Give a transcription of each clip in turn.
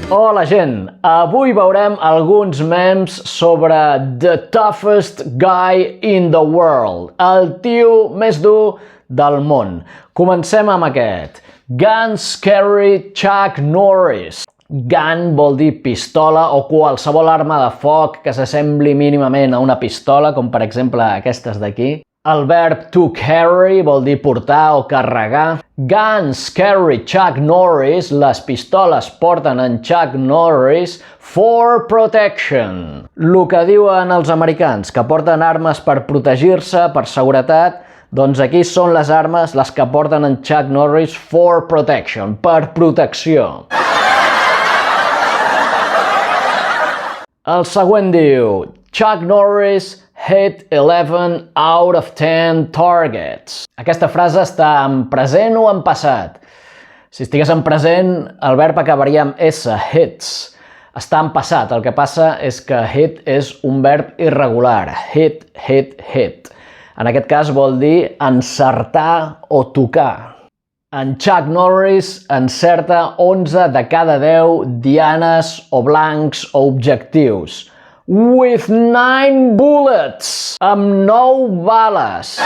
Hola gent, avui veurem alguns memes sobre the toughest guy in the world, el tio més dur del món. Comencem amb aquest. Gun Scary Chuck Norris. Gun vol dir pistola o qualsevol arma de foc que s'assembli mínimament a una pistola, com per exemple aquestes d'aquí. El verb to carry vol dir portar o carregar. Guns carry Chuck Norris. Les pistoles porten en Chuck Norris for protection. El que diuen els americans, que porten armes per protegir-se, per seguretat, doncs aquí són les armes les que porten en Chuck Norris for protection, per protecció. El següent diu, Chuck Norris hit 11 out of 10 targets. Aquesta frase està en present o en passat? Si estigués en present, el verb acabaria amb S, hits. Està en passat, el que passa és que hit és un verb irregular. Hit, hit, hit. En aquest cas vol dir encertar o tocar. En Chuck Norris encerta 11 de cada 10 dianes o blancs o objectius. With 9 bullets! Amb 9 bales!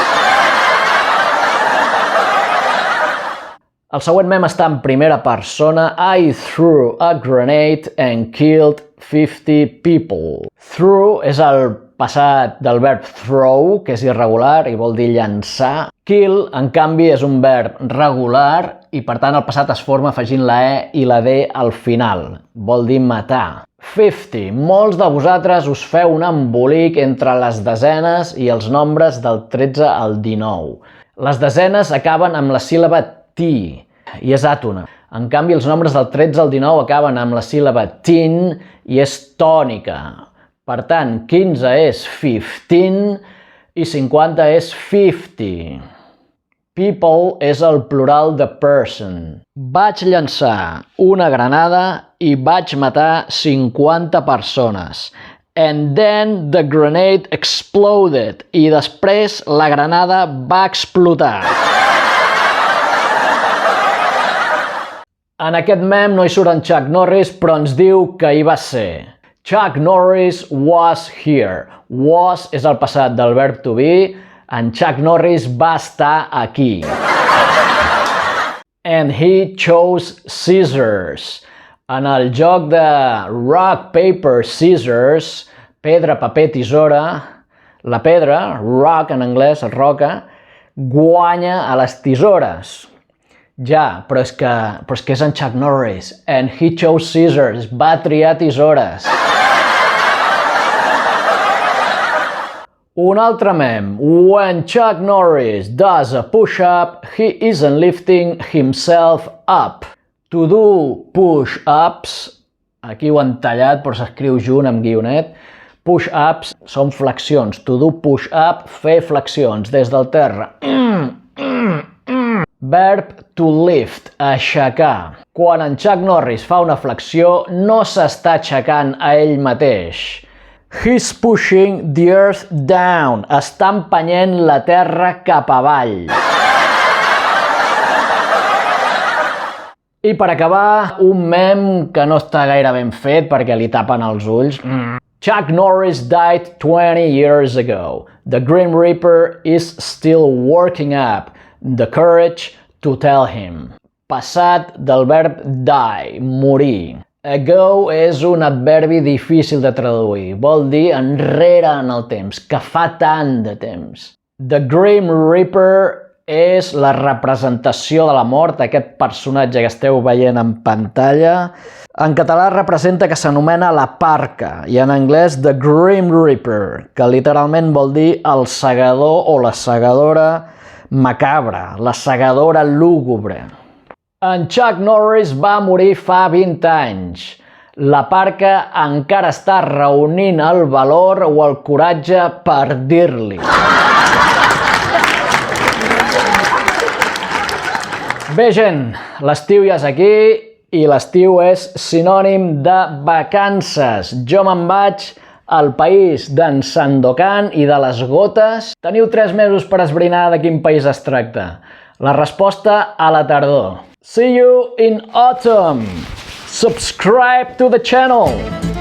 El següent meme està en primera persona. I threw a grenade and killed 50 people. Threw és el passat del verb throw, que és irregular i vol dir llançar. Kill, en canvi, és un verb regular i, per tant, el passat es forma afegint la E i la D al final. Vol dir matar. 50. Molts de vosaltres us feu un embolic entre les desenes i els nombres del 13 al 19. Les desenes acaben amb la síl·laba T i és àtona. En canvi, els nombres del 13 al 19 acaben amb la síl·laba tin i és tònica. Per tant, 15 és 15 i 50 és 50. People és el plural de person. Vaig llançar una granada i vaig matar 50 persones. And then the grenade exploded. I després la granada va explotar. En aquest meme no hi surt en Chuck Norris, però ens diu que hi va ser. Chuck Norris was here. Was és el passat del verb to be. En Chuck Norris va estar aquí. And he chose scissors. En el joc de rock, paper, scissors, pedra, paper, tisora, la pedra, rock en anglès, roca, guanya a les tisores. Ja, però és que és en Chuck Norris. And he chose scissors. Va triar tisores. Un altre meme. When Chuck Norris does a push-up, he isn't lifting himself up. To do push-ups, aquí ho han tallat però s'escriu junt amb guionet. Push-ups són flexions. To do push-up, fer flexions des del terra. Verb to lift, aixecar. Quan en Chuck Norris fa una flexió, no s'està aixecant a ell mateix. He's pushing the earth down. Està empenyent la terra cap avall. I per acabar, un meme que no està gaire ben fet perquè li tapen els ulls. Chuck Norris died 20 years ago. The Grim Reaper is still working up the courage to tell him. Passat del verb die, morir. Ago és un adverbi difícil de traduir. Vol dir enrere en el temps, que fa tant de temps. The Grim Reaper és la representació de la mort, aquest personatge que esteu veient en pantalla. En català representa que s'anomena la parca i en anglès The Grim Reaper, que literalment vol dir el segador o la segadora macabra, la segadora lúgubre. En Chuck Norris va morir fa 20 anys. La parca encara està reunint el valor o el coratge per dir-li. Bé, gent, l'estiu ja és aquí i l'estiu és sinònim de vacances. Jo me'n vaig al país d'en Sandokan i de les gotes. Teniu 3 mesos per esbrinar de quin país es tracta. La resposta a la tardor. See you in autumn! subscribe to the channel.